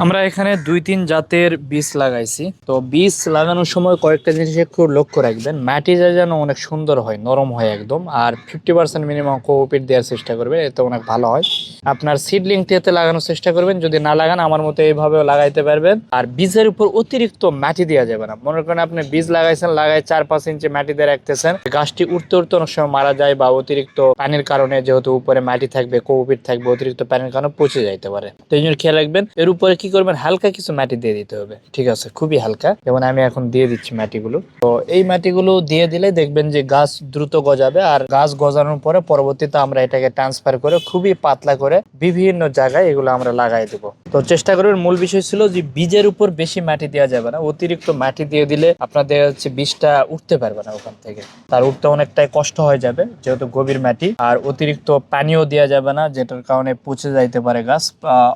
আমরা এখানে 2-3 জাতের বীজ লাগাইছি। তো বীজ লাগানোর সময় কয়েকটা জিনিস একটু লক্ষ্য রাখবেন। মাটিটা যেন অনেক সুন্দর হয়, নরম হয় একদম। আর 50% মিনিমাম কোকোপিট দেওয়ার চেষ্টা করবেন, এতে অনেক ভালো হয়। আপনার সিডলিংটিতে লাগানোর চেষ্টা করবেন, যদি না লাগান আমার মতো এইভাবেও লাগাইতে পারবেন। আর বীজের উপর অতিরিক্ত মাটি দেওয়া যাবে না। মনে করেন আপনি বীজ লাগাইছেন, লাগাই 4-5 ইঞ্চি মাটি দিয়ে রাখতেছেন, গাছটি উঠতে উঠতে অনেক সময় মারা যায়, বা অতিরিক্ত পানির কারণে, যেহেতু উপরে মাটি থাকবে, কোকোপিট থাকবে, অতিরিক্ত পানির কারণে পচে যাইতে পারে। তো এই জন্য খেয়াল রাখবেন। এর উপরে কি করবেন, হালকা কিছু মাটি দিয়ে দিতে হবে, ঠিক আছে, খুবই হালকা। যেমন আমি এখন দিয়ে দিচ্ছি মাটিগুলো। তো এই মাটিগুলো দিয়ে দিলে দেখবেন যে গাছ দ্রুত গজাবে। আর গাছ গজানোর পরে পরবর্তীতে আমরা এটাকে ট্রান্সফার করে খুবই পাতলা করে বিভিন্ন জায়গায় এগুলো আমরা লাগাই দেবো। তো চেষ্টা করবেন, মূল বিষয় ছিল যে বীজের উপর বেশি মাটি দেওয়া যাবে না। অতিরিক্ত মাটি দিয়ে দিলে আপনাদের হচ্ছে বীজটা উঠতে পারবে না ওখান থেকে, তার উঠতে অনেকটাই কষ্ট হয়ে যাবে, যেহেতু গভীর মাটি। আর অতিরিক্ত পানিও দেওয়া যাবে না, যেটার কারণে পচে যাইতে পারে গাছ।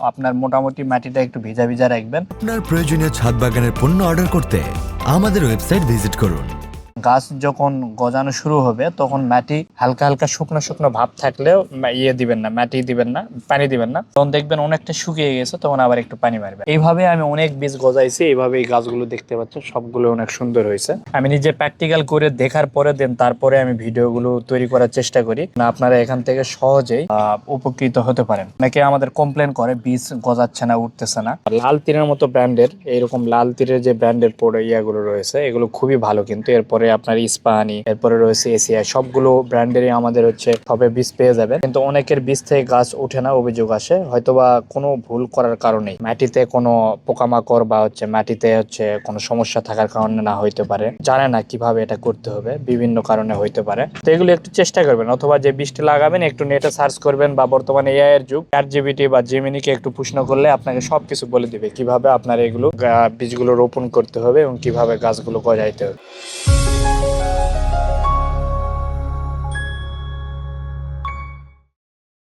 আপনার মোটামুটি মাটিটা একটু ভিজা ভিজা রাখবেন। আপনার প্রয়োজনীয় ছাদ বাগানের পণ্য অর্ডার করতে আমাদের ওয়েবসাইট ভিজিট করুন। গাছ যখন গজানো শুরু হবে তখন মাটি হালকা হালকা শুকনো শুকনো ভাব থাকলেও দিবেন না, মাটি দিবেন না, পানি দিবেন না। তখন দেখবেন অনেকটা শুকিয়ে গেছে, তখন আবার একটু পানি মারবে। এইভাবে আমি অনেক বীজ গজাইছি। এইভাবে এই গাছগুলো দেখতে পাচ্ছেন, সবগুলো অনেক সুন্দর হয়েছে। আমি নিজে প্র্যাকটিক্যাল করে দেখার পরে তারপরে আমি ভিডিওগুলো তৈরি করার চেষ্টা করি। আপনারা এখান থেকে সহজেই উপকৃত হতে পারেন। অনেকে আমাদের কমপ্লেন করে বীজ গজাচ্ছে না, উঠতেছে না। লাল তীরের মতো ব্র্যান্ডের, এইরকম লাল তীরের যে ব্র্যান্ডের ইয়াগুলো রয়েছে, এগুলো খুবই ভালো। কিন্তু এরপরে আপনার ইস্পাহানি, এরপরে রয়েছে এশিয়া, সবগুলো ব্র্যান্ডেরই আমাদের হচ্ছে সবে বীজ পেয়ে যাবে। কিন্তু অনেকের বীজ থেকে গাছ ওঠে না, অভিযোগ আসে, হয়তোবা কোনো ভুল করার কারণেই, মাটিতে কোনো পোকামাকড় বা হচ্ছে মাটিতে হচ্ছে কোনো সমস্যা থাকার কারণে না হইতে পারে, জানে না কিভাবে এটা করতে হবে, বিভিন্ন কারণে হইতে পারে। তো এগুলো একটু চেষ্টা করবেন, অথবা যে বীজটি লাগাবেন একটু নেটে সার্চ করবেন, বা বর্তমানে এআই এর যুগ, ChatGPT বা জেমিনিকে একটু প্রশ্ন করলে আপনাকে সবকিছু বলে দিবে কিভাবে আপনার এগুলো বীজগুলো রোপণ করতে হবে এবং কিভাবে গাছগুলো গজাইতে হবে।